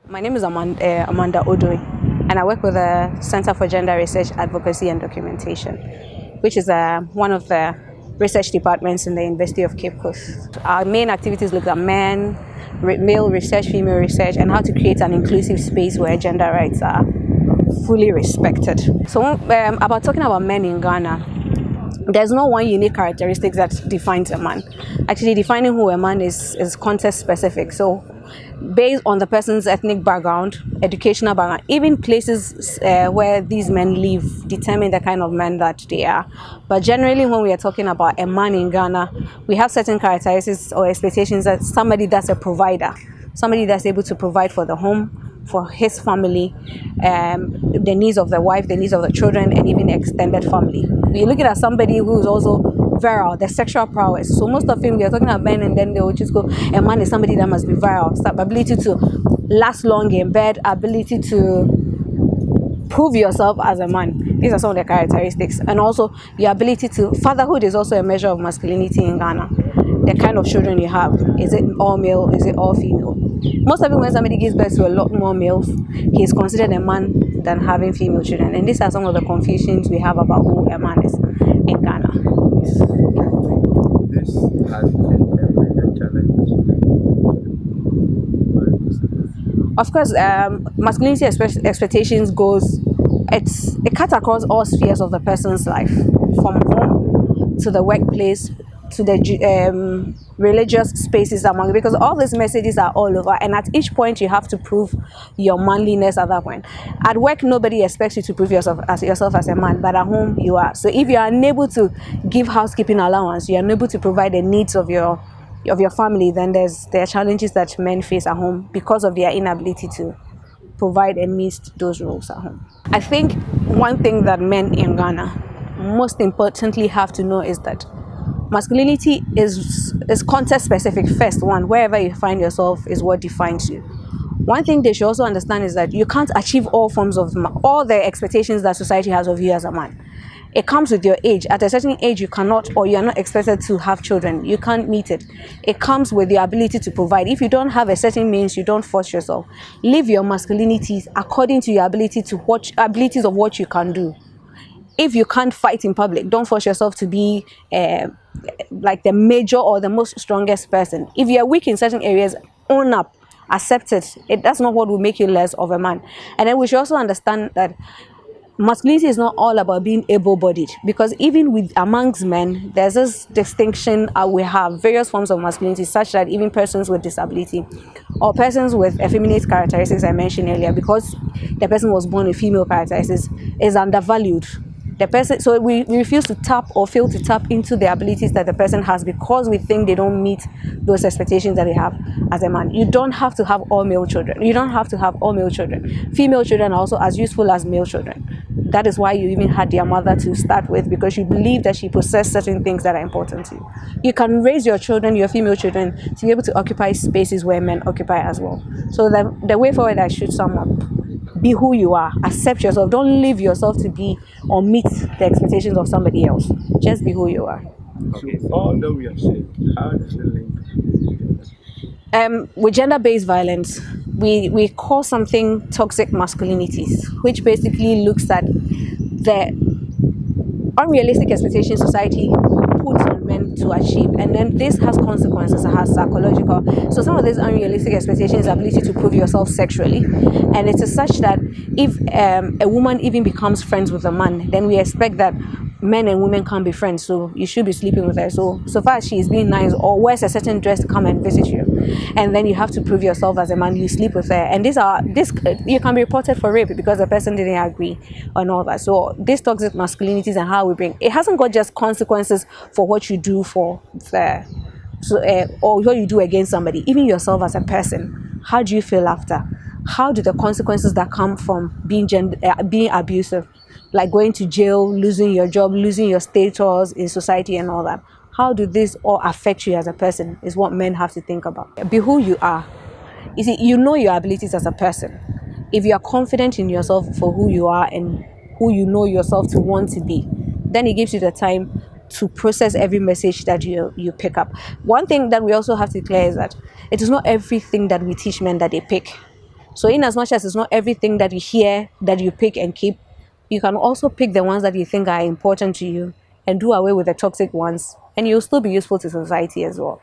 My name is Amanda Odoi, and I work with the Center for Gender Research, Advocacy and Documentation, which is one of the research departments in the University of Cape Coast. Our main activities look at male research, female research, and how to create an inclusive space where gender rights are fully respected. So about talking about men in Ghana, there's no one unique characteristic that defines a man. Actually, defining who a man is context specific. So based on the person's ethnic background, educational background, even places where these men live determine the kind of men that they are. But generally, when we are talking about a man in Ghana, we have certain characteristics or expectations that somebody that's a provider, somebody that's able to provide for the home, for his family, the needs of the wife, the needs of the children, and even extended family. We're looking at somebody who is also virile, the sexual prowess. So most of them, we are talking about men, and then they will just go, a man is somebody that must be virile, ability to last long in bed, ability to prove yourself as a man. These are some of the characteristics. And also your ability to, fatherhood is also a measure of masculinity in Ghana. The kind of children you have, is it all male, is it all female? Most of it, when somebody gives birth to a lot more males, he is considered a man than having female children. And these are some of the confusions we have about who a man is in Ghana. This has been a major challenge. Of course, masculinity expectations it cuts across all spheres of the person's life, from home to the workplace to the religious spaces among, because all these messages are all over, and at each point you have to prove your manliness at that point. At work, nobody expects you to prove yourself as a man, but at home you are. So if you are unable to give housekeeping allowance, you are unable to provide the needs of your family, then there are challenges that men face at home because of their inability to provide and meet those roles at home. I think one thing that men in Ghana most importantly have to know is that masculinity is context specific. First one, wherever you find yourself is what defines you. One thing they should also understand is that you can't achieve all the expectations that society has of you as a man. It comes with your age. At a certain age, you cannot, or you are not expected to have children. You can't meet it. It comes with your ability to provide. If you don't have a certain means, you don't force yourself. Live your masculinities according to your abilities of what you can do. If you can't fight in public, don't force yourself to be like the major or the most strongest person. If you are weak in certain areas, own up, accept it. That's not what will make you less of a man. And then we should also understand that masculinity is not all about being able-bodied, because even amongst men, there's this distinction. We have various forms of masculinity, such that even persons with disability or persons with effeminate characteristics I mentioned earlier, because the person was born with female characteristics, is undervalued. So we refuse to tap or fail to tap into the abilities that the person has, because we think they don't meet those expectations that they have as a man. You don't have to have all male children. You don't have to have all male children. Female children are also as useful as male children. That is why you even had your mother to start with, because you believe that she possessed certain things that are important to you. You can raise your children, your female children, to be able to occupy spaces where men occupy as well. So the way forward, I should sum up: be who you are, accept yourself. Don't leave yourself to be or meet the expectations of somebody else. Just be who you are. Okay, so all that we have said, how does it link? With gender-based violence, we call something toxic masculinities, which basically looks at the unrealistic expectations society puts on men to achieve, and then this has consequences. It has psychological. So some of these unrealistic expectations, ability to prove yourself sexually, and it is such that if a woman even becomes friends with a man, then we expect that men and women can't be friends, so you should be sleeping with her. So far as she is being nice or wears a certain dress to come and visit you, and then you have to prove yourself as a man, you sleep with her, and you can be reported for rape because the person didn't agree and all that. So these toxic masculinities and how we bring it hasn't got just consequences for what you do or what you do against somebody, even yourself as a person. How do you feel after? How do the consequences that come from being abusive, like going to jail, losing your job, losing your status in society and all that, how do this all affect you as a person, is what men have to think about. Be who you are. You see, you know your abilities as a person. If you are confident in yourself for who you are and who you know yourself to want to be, then it gives you the time to process every message that you pick up. One thing that we also have to clear is that it is not everything that we teach men that they pick. So in as much as it's not everything that you hear that you pick and keep, you can also pick the ones that you think are important to you and do away with the toxic ones, and you'll still be useful to society as well.